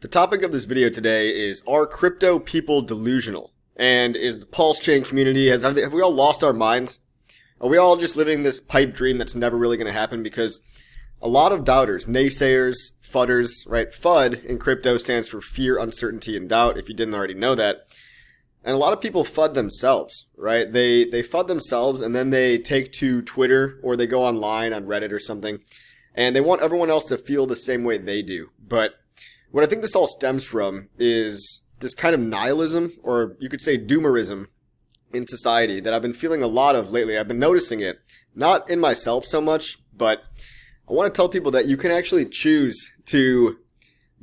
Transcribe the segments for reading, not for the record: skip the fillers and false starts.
The topic of this video today is, are crypto people delusional? And is the PulseChain community, have we all lost our minds? Are we all just living this pipe dream that's never really going to happen? Because a lot of doubters, naysayers, fudders, right? FUD in crypto stands for fear, uncertainty, and doubt, if you didn't already know that. And a lot of people FUD themselves, right? They FUD themselves and then they take to Twitter or they go online on Reddit or something and they want everyone else to feel the same way they do. But what I think this all stems from is this kind of nihilism, or you could say doomerism, in society that I've been feeling a lot of lately. I've been noticing it, not in myself so much, but I want to tell people that you can actually choose to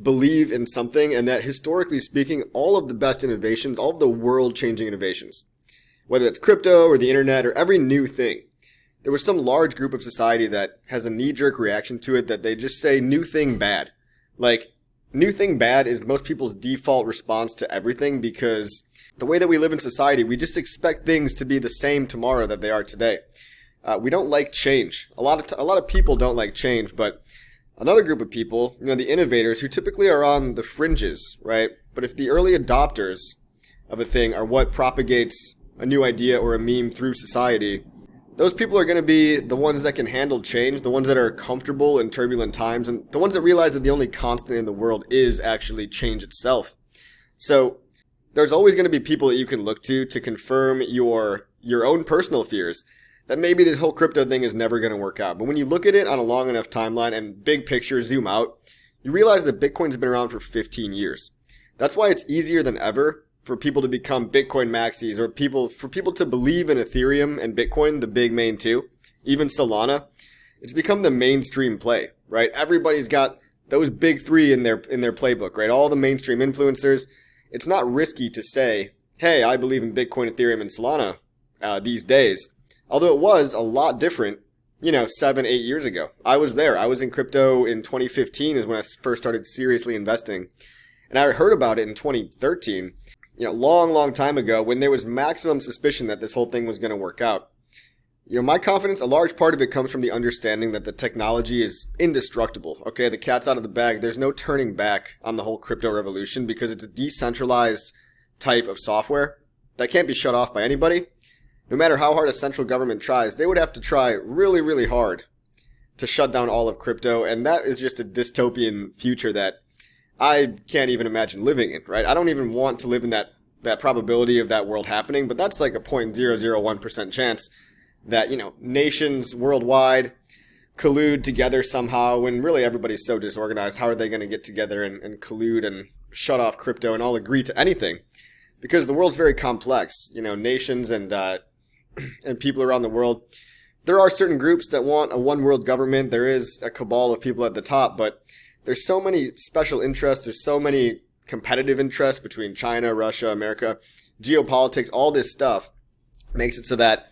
believe in something, and that historically speaking, all of the best innovations, all of the world-changing innovations, whether it's crypto or the internet or every new thing, there was some large group of society that has a knee-jerk reaction to it that they just say new thing bad. Like, new thing bad is most people's default response to everything, because the way that we live in society, we just expect things to be the same tomorrow that they are today. We don't like change. A lot of people don't like change, but another group of people, the innovators who typically are on the fringes, right? But if the early adopters of a thing are what propagates a new idea or a meme through society, those people are going to be the ones that can handle change, the ones that are comfortable in turbulent times, and the ones that realize that the only constant in the world is actually change itself. So there's always going to be people that you can look to confirm your own personal fears that maybe this whole crypto thing is never going to work out. But when you look at it on a long enough timeline and big picture, zoom out, you realize that Bitcoin's been around for 15 years. That's why it's easier than ever for people to become Bitcoin maxis, or for people to believe in Ethereum and Bitcoin, the big main two, even Solana. It's become the mainstream play, right? Everybody's got those big three in their playbook, right? All the mainstream influencers. It's not risky to say, hey, I believe in Bitcoin, Ethereum, and Solana these days. Although it was a lot different, 7, 8 years ago. I was there. I was in crypto in 2015 is when I first started seriously investing. And I heard about it in 2013, long time ago, when there was maximum suspicion that this whole thing was going to work out. My confidence, a large part of it comes from the understanding that the technology is indestructible. Okay, the cat's out of the bag. There's no turning back on the whole crypto revolution because it's a decentralized type of software that can't be shut off by anybody. No matter how hard a central government tries, they would have to try really, really hard to shut down all of crypto, and that is just a dystopian future that I can't even imagine living in, right? I don't even want to live in that probability of that world happening, but that's like a 0.001% chance that, nations worldwide collude together somehow when really everybody's so disorganized. How are they going to get together and collude and shut off crypto and all agree to anything? Because the world's very complex, nations and people around the world. There are certain groups that want a one world government. There is a cabal of people at the top, but there's so many special interests. There's so many competitive interests between China, Russia, America, geopolitics. All this stuff makes it so that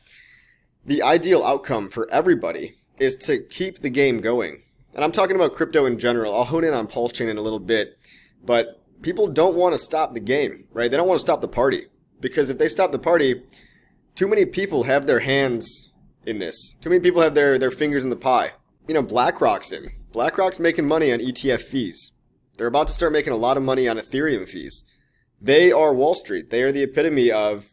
the ideal outcome for everybody is to keep the game going. And I'm talking about crypto in general. I'll hone in on PulseChain in a little bit, but people don't want to stop the game, right? They don't want to stop the party, because if they stop the party, too many people have their hands in this. Too many people have their fingers in the pie. BlackRock's in. BlackRock's making money on ETF fees. They're about to start making a lot of money on Ethereum fees. They are Wall Street. They are the epitome of,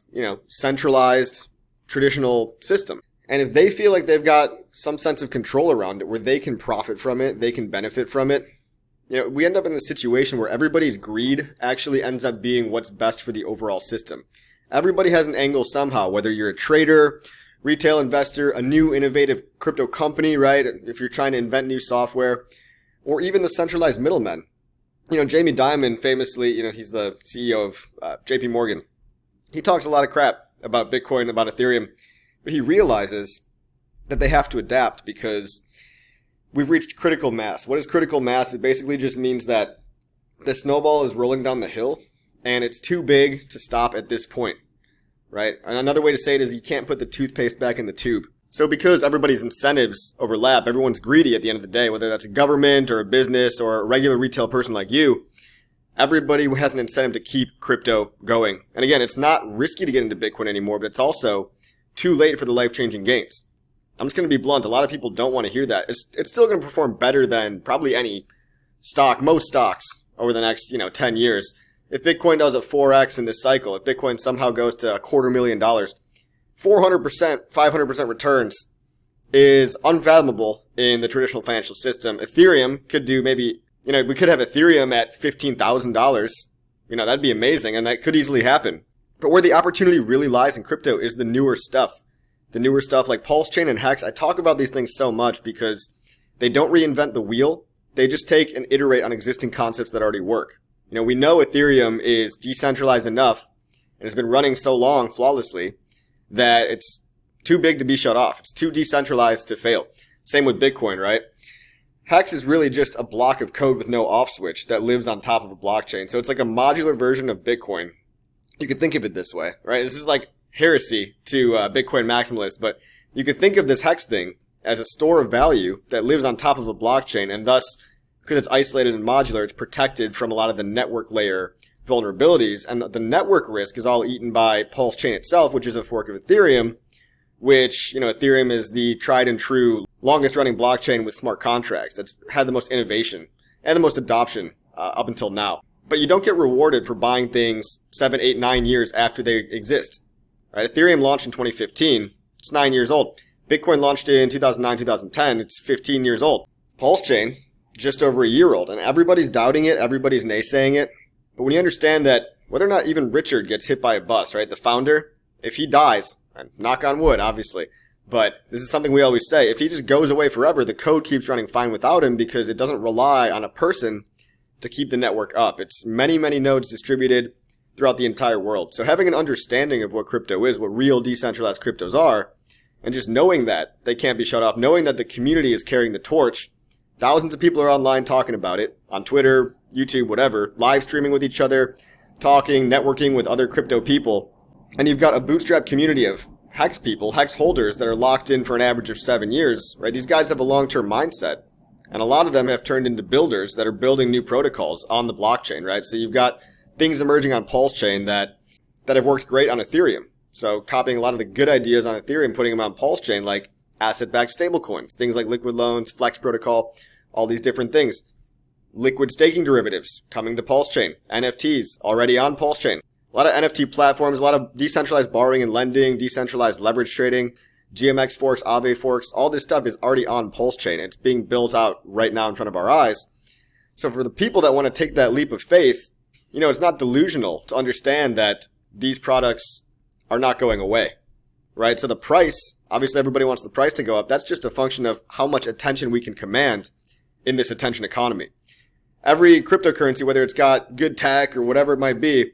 centralized traditional system. And if they feel like they've got some sense of control around it where they can profit from it, they can benefit from it, we end up in the situation where everybody's greed actually ends up being what's best for the overall system. Everybody has an angle somehow, whether you're a trader, retail investor, a new innovative crypto company, right? If you're trying to invent new software, or even the centralized middlemen. Jamie Dimon famously, he's the CEO of JP Morgan. He talks a lot of crap about Bitcoin, about Ethereum, but he realizes that they have to adapt because we've reached critical mass. What is critical mass? It basically just means that the snowball is rolling down the hill and it's too big to stop at this point, right? And another way to say it is you can't put the toothpaste back in the tube. So because everybody's incentives overlap, everyone's greedy at the end of the day, whether that's a government or a business or a regular retail person like you, everybody has an incentive to keep crypto going. And again, it's not risky to get into Bitcoin anymore, but it's also too late for the life-changing gains. I'm just going to be blunt. A lot of people don't want to hear that. It's still going to perform better than probably any stock, most stocks over the next, 10 years. If Bitcoin does a 4x in this cycle, if Bitcoin somehow goes to $250,000, 400%, 500% returns is unfathomable in the traditional financial system. Ethereum could do maybe, we could have Ethereum at $15,000. That'd be amazing, and that could easily happen. But where the opportunity really lies in crypto is the newer stuff. The newer stuff like PulseChain and Hex. I talk about these things so much because they don't reinvent the wheel. They just take and iterate on existing concepts that already work. We know Ethereum is decentralized enough and has been running so long flawlessly that it's too big to be shut off. It's too decentralized to fail. Same with Bitcoin, right? Hex is really just a block of code with no off switch that lives on top of a blockchain. So it's like a modular version of Bitcoin. You could think of it this way, right? This is like heresy to Bitcoin maximalists, but you could think of this Hex thing as a store of value that lives on top of a blockchain, and thus, because it's isolated and modular, it's protected from a lot of the network layer vulnerabilities, and the network risk is all eaten by PulseChain itself, which is a fork of Ethereum, which, Ethereum is the tried and true longest running blockchain with smart contracts that's had the most innovation and the most adoption up until now. But you don't get rewarded for buying things 7, 8, 9 years after they exist. Right? Ethereum launched in 2015. It's 9 years old. Bitcoin launched in 2009, 2010. It's 15 years old. PulseChain, just over a year old. And everybody's doubting it. Everybody's naysaying it. But when you understand that whether or not even Richard gets hit by a bus, right? The founder, if he dies, and knock on wood, obviously, but this is something we always say, if he just goes away forever, the code keeps running fine without him because it doesn't rely on a person to keep the network up. It's many, many nodes distributed throughout the entire world. So having an understanding of what crypto is, what real decentralized cryptos are, and just knowing that they can't be shut off, knowing that the community is carrying the torch. Thousands of people are online talking about it, on Twitter, YouTube, whatever, live streaming with each other, talking, networking with other crypto people. And you've got a bootstrap community of Hex people, Hex holders that are locked in for an average of 7 years, right? These guys have a long-term mindset. And a lot of them have turned into builders that are building new protocols on the blockchain, right? So you've got things emerging on PulseChain that have worked great on Ethereum. So copying a lot of the good ideas on Ethereum, putting them on PulseChain, like asset-backed stablecoins, things like liquid loans, Flex protocol, all these different things. Liquid staking derivatives coming to PulseChain. NFTs already on PulseChain. A lot of NFT platforms, a lot of decentralized borrowing and lending, decentralized leverage trading, GMX forks, Aave forks, all this stuff is already on PulseChain. It's being built out right now in front of our eyes. So for the people that want to take that leap of faith, it's not delusional to understand that these products are not going away, right? So the price, obviously everybody wants the price to go up. That's just a function of how much attention we can command in this attention economy. Every cryptocurrency, whether it's got good tech or whatever it might be,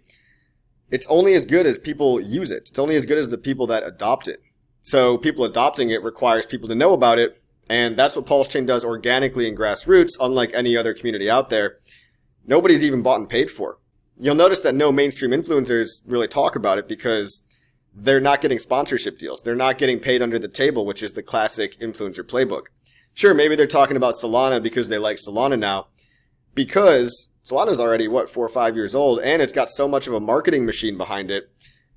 it's only as good as people use it. It's only as good as the people that adopt it. So people adopting it requires people to know about it, and that's what PulseChain does organically in grassroots, unlike any other community out there. Nobody's even bought and paid for. You'll notice that no mainstream influencers really talk about it because they're not getting sponsorship deals. They're not getting paid under the table, which is the classic influencer playbook. Sure, maybe they're talking about Solana because they like Solana now, because Solana's already, 4 or 5 years old, and it's got so much of a marketing machine behind it.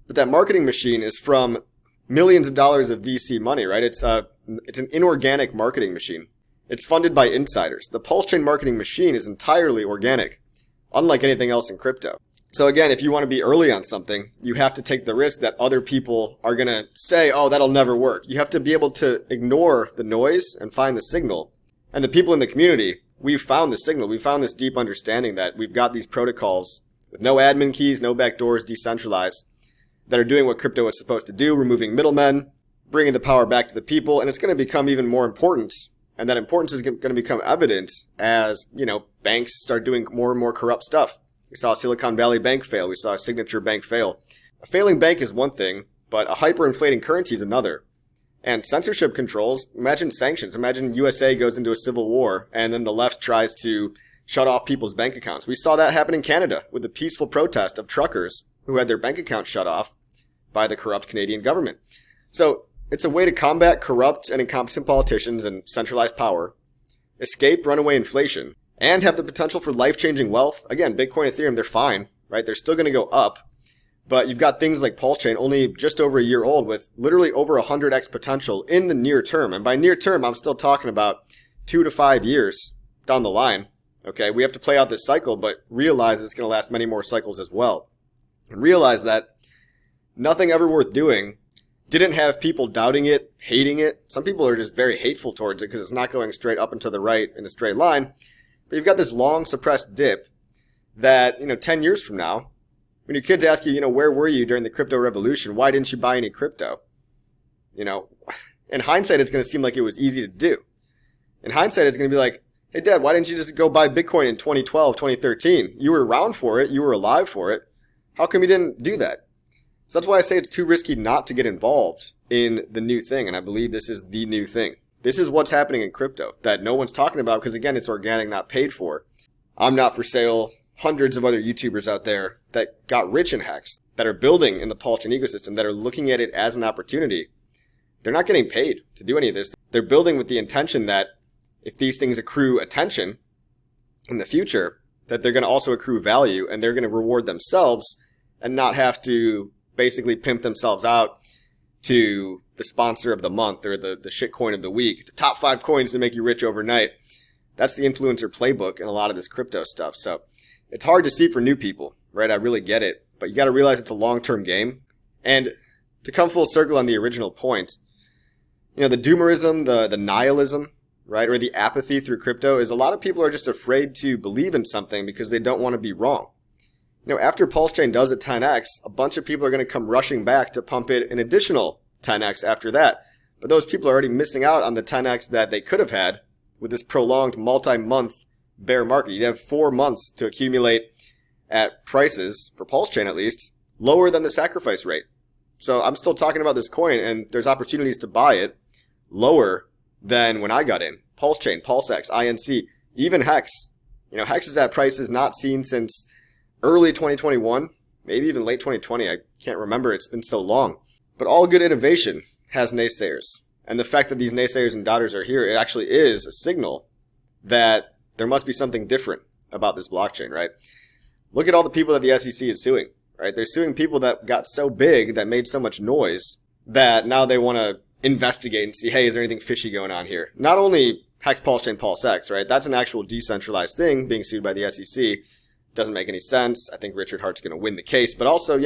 But that marketing machine is from millions of dollars of VC money, right? It's an inorganic marketing machine. It's funded by insiders. The PulseChain marketing machine is entirely organic, unlike anything else in crypto. So again, if you want to be early on something, you have to take the risk that other people are going to say, oh, that'll never work. You have to be able to ignore the noise and find the signal. And the people in the community, we've found the signal. We've found this deep understanding that we've got these protocols with no admin keys, no backdoors, decentralized, that are doing what crypto is supposed to do, removing middlemen, bringing the power back to the people. And it's going to become even more important. And that importance is going to become evident as, banks start doing more and more corrupt stuff. We saw Silicon Valley Bank fail. We saw a Signature Bank fail. A failing bank is one thing, but a hyperinflating currency is another. And censorship controls, imagine sanctions. Imagine USA goes into a civil war and then the left tries to shut off people's bank accounts. We saw that happen in Canada with a peaceful protest of truckers who had their bank accounts shut off by the corrupt Canadian government. So it's a way to combat corrupt and incompetent politicians and centralized power, escape runaway inflation, and have the potential for life-changing wealth. Again, Bitcoin, Ethereum, they're fine, right? They're still going to go up. But you've got things like PulseChain, only just over a year old, with literally over 100x potential in the near term. And by near term, I'm still talking about 2 to 5 years down the line Okay, we have to play out this cycle, but realize that it's going to last many more cycles as well. And realize that nothing ever worth doing didn't have people doubting it, hating it. Some people are just very hateful towards it because it's not going straight up and to the right in a straight line. But you've got this long suppressed dip that, 10 years from now, when your kids ask you, where were you during the crypto revolution? Why didn't you buy any crypto? In hindsight, it's going to seem like it was easy to do. In hindsight, it's going to be like, hey, Dad, why didn't you just go buy Bitcoin in 2012, 2013? You were around for it. You were alive for it. How come you didn't do that? So that's why I say it's too risky not to get involved in the new thing. And I believe this is the new thing. This is what's happening in crypto that no one's talking about because, again, it's organic, not paid for. I'm not for sale. Hundreds of other YouTubers out there that got rich in Hex, that are building in the PulseChain ecosystem, that are looking at it as an opportunity. They're not getting paid to do any of this. They're building with the intention that if these things accrue attention in the future, that they're going to also accrue value and they're going to reward themselves and not have to basically pimp themselves out to the sponsor of the month or the shit coin of the week, the top 5 coins to make you rich overnight. That's the influencer playbook in a lot of this crypto stuff. So it's hard to see for new people, right? I really get it. But you got to realize it's a long-term game. And to come full circle on the original point, the doomerism, the nihilism, right, or the apathy through crypto is a lot of people are just afraid to believe in something because they don't want to be wrong. After PulseChain does a 10x, a bunch of people are going to come rushing back to pump it an additional 10x after that. But those people are already missing out on the 10x that they could have had with this prolonged multi-month bear market. You have 4 months to accumulate at prices, for PulseChain at least, lower than the sacrifice rate. So I'm still talking about this coin, and there's opportunities to buy it lower than when I got in. PulseChain, PulseX, INC, even Hex. Hex is at prices not seen since early 2021, maybe even late 2020. I can't remember. It's been so long. But all good innovation has naysayers. And the fact that these naysayers and doubters are here, it actually is a signal that there must be something different about this blockchain, right? Look at all the people that the SEC is suing, right? They're suing people that got so big, that made so much noise, that now they want to investigate and see, hey, is there anything fishy going on here? Not only Hex, PulseChain, PulseX, right? That's an actual decentralized thing being sued by the SEC. Doesn't make any sense. I think Richard Hart's going to win the case. But also,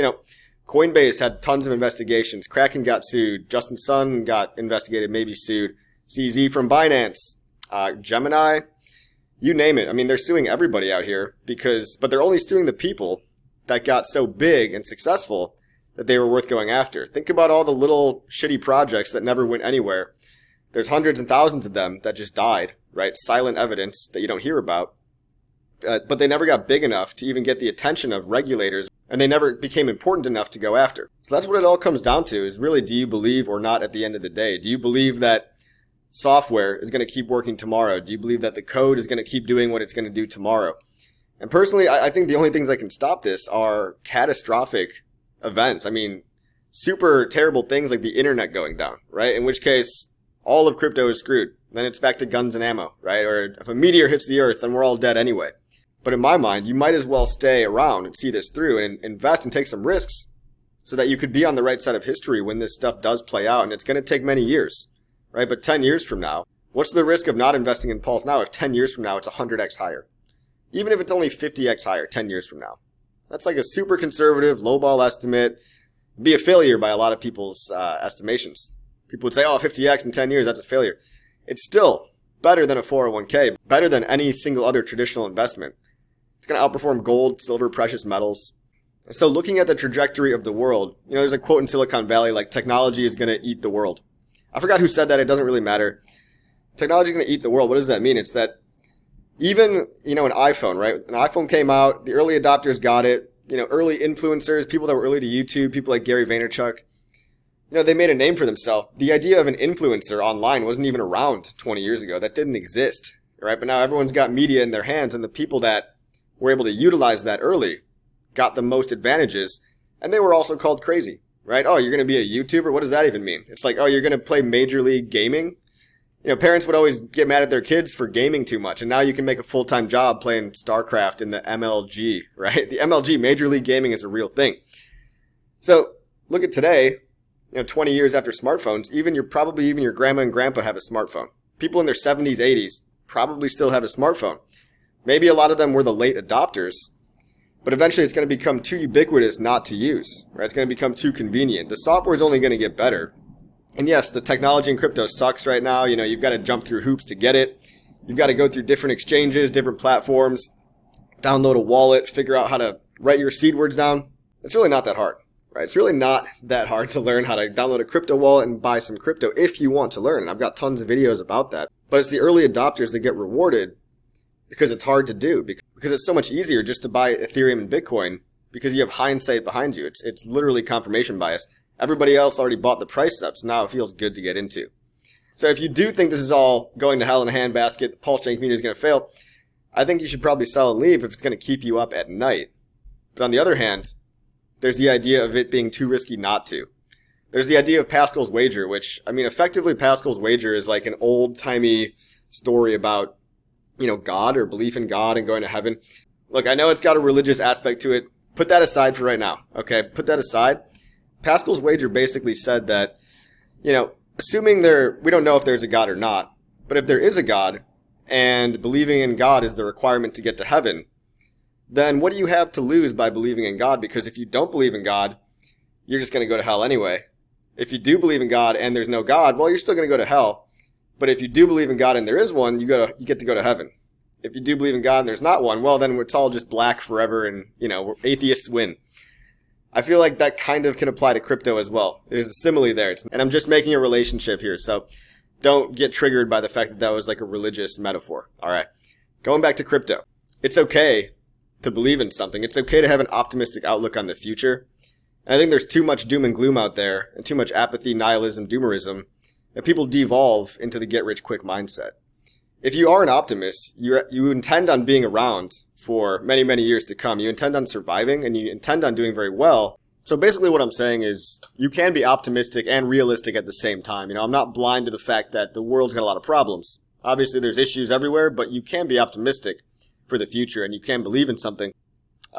Coinbase had tons of investigations. Kraken but Justin Sun got investigated, maybe sued. CZ from Binance, Gemini, you name it. I mean, they're suing everybody out here but they're only suing the people that got so big and successful that they were worth going after. Think about all the little shitty projects that never went anywhere. There's hundreds and thousands of them that just died, right? Silent evidence that you don't hear about. But they never got big enough to even get the attention of regulators, and they never became important enough to go after. So that's what it all comes down to, is really, do you believe or not at the end of the day? Do you believe that software is going to keep working tomorrow? Do you believe that the code is going to keep doing what it's going to do tomorrow? And personally, I think the only things that can stop this are catastrophic events. I mean, super terrible things like the internet going down, right? In which case, all of crypto is screwed. Then it's back to guns and ammo, right? Or if a meteor hits the earth, then we're all dead anyway. But in my mind, you might as well stay around and see this through and invest and take some risks so that you could be on the right side of history when this stuff does play out. And it's going to take many years, right? But 10 years from now, what's the risk of not investing in Pulse now if 10 years from now it's 100x higher? Even if it's only 50x higher 10 years from now. That's like a super conservative, lowball estimate. It'd be a failure by a lot of people's estimations. People would say, 50x in 10 years, that's a failure. It's still better than a 401k, better than any single other traditional investment. It's going to outperform gold, silver, precious metals. And so looking at the trajectory of the world, there's a quote in Silicon Valley, like, technology is going to eat the world. I forgot who said that. It doesn't really matter. Technology is going to eat the world. What does that mean? It's that even, an iPhone, right? An iPhone came out, the early adopters got it, early influencers, people that were early to YouTube, people like Gary Vaynerchuk, they made a name for themselves. The idea of an influencer online wasn't even around 20 years ago. That didn't exist, right? But now everyone's got media in their hands, and the people that were able to utilize that early got the most advantages, and they were also called crazy, right? Oh, you're going to be a YouTuber? What does that even mean? It's like, oh, you're going to play Major League Gaming? Parents would always get mad at their kids for gaming too much, and now you can make a full-time job playing StarCraft in the MLG, right? The MLG, Major League Gaming, is a real thing. So look at today, 20 years after smartphones, even your grandma and grandpa have a smartphone. People in their 70s, 80s probably still have a smartphone. Maybe a lot of them were the late adopters, but eventually it's going to become too ubiquitous not to use, right? It's going to become too convenient. The software is only going to get better. And yes, the technology in crypto sucks right now. You know, you've got to jump through hoops to get it. You've got to go through different exchanges, different platforms, download a wallet, figure out how to write your seed words down. It's really not that hard, right? It's really not that hard to learn how to download a crypto wallet and buy some crypto if you want to learn. And I've got tons of videos about that. But it's the early adopters that get rewarded because it's hard to do, because it's so much easier just to buy Ethereum and Bitcoin because you have hindsight behind you. It's literally confirmation bias. Everybody else already bought the price up, so now it feels good to get into. So if you do think this is all going to hell in a handbasket, the PulseChain community is going to fail, I think you should probably sell and leave if it's going to keep you up at night. But on the other hand, there's the idea of it being too risky not to. There's the idea of Pascal's wager, which, I mean, effectively Pascal's wager is like an old-timey story about, you know, God or belief in God and going to heaven. Look, I know it's got a religious aspect to it. Put that aside for right now, okay? Put that aside. Pascal's wager basically said that, you know, assuming we don't know if there's a God or not, but if there is a God and believing in God is the requirement to get to heaven, then what do you have to lose by believing in God? Because if you don't believe in God, you're just going to go to hell anyway. If you do believe in God and there's no God, well, you're still going to go to hell. But if you do believe in God and there is one, you get to go to heaven. If you do believe in God and there's not one, well, then it's all just black forever and, you know, atheists win. I feel like that kind of can apply to crypto as well. There's a simile there. And I'm just making a relationship here, so don't get triggered by the fact that that was like a religious metaphor. All right. Going back to crypto. It's okay to believe in something. It's okay to have an optimistic outlook on the future. And I think there's too much doom and gloom out there and too much apathy, nihilism, doomerism, and people devolve into the get-rich-quick mindset. If you are an optimist, you intend on being around for many, many years to come. You intend on surviving, and you intend on doing very well. So basically what I'm saying is you can be optimistic and realistic at the same time. You know, I'm not blind to the fact that the world's got a lot of problems. Obviously, there's issues everywhere, but you can be optimistic for the future, and you can believe in something.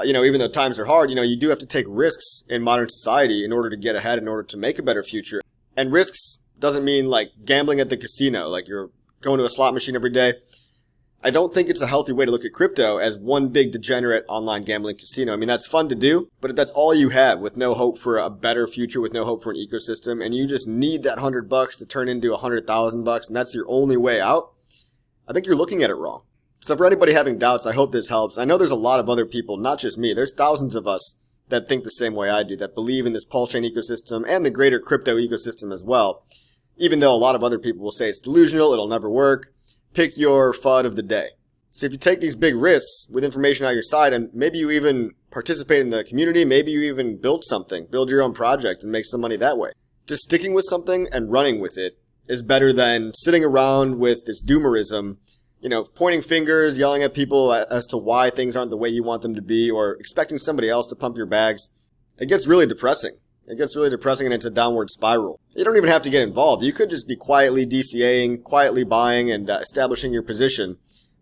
You know, even though times are hard, you know, you do have to take risks in modern society in order to get ahead, in order to make a better future. And risks doesn't mean like gambling at the casino, like you're going to a slot machine every day. I don't think it's a healthy way to look at crypto as one big degenerate online gambling casino. I mean, that's fun to do, but if that's all you have with no hope for a better future, with no hope for an ecosystem, and you just need that $100 to turn into $100,000 and that's your only way out, I think you're looking at it wrong. So for anybody having doubts, I hope this helps. I know there's a lot of other people, not just me. There's thousands of us that think the same way I do, that believe in this PulseChain ecosystem and the greater crypto ecosystem as well. Even though a lot of other people will say it's delusional, it'll never work. Pick your FUD of the day. So if you take these big risks with information on your side, and maybe you even participate in the community, maybe you even build something, build your own project and make some money that way. Just sticking with something and running with it is better than sitting around with this doomerism, you know, pointing fingers, yelling at people as to why things aren't the way you want them to be, or expecting somebody else to pump your bags. It gets really depressing. It gets really depressing and it's a downward spiral. You don't even have to get involved. You could just be quietly DCAing, quietly buying and establishing your position.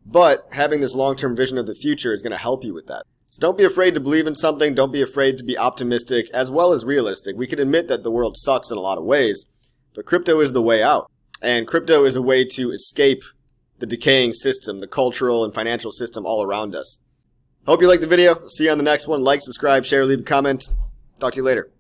But having this long-term vision of the future is going to help you with that. So don't be afraid to believe in something. Don't be afraid to be optimistic as well as realistic. We can admit that the world sucks in a lot of ways, but crypto is the way out. And crypto is a way to escape the decaying system, the cultural and financial system all around us. Hope you liked the video. See you on the next one. Like, subscribe, share, leave a comment. Talk to you later.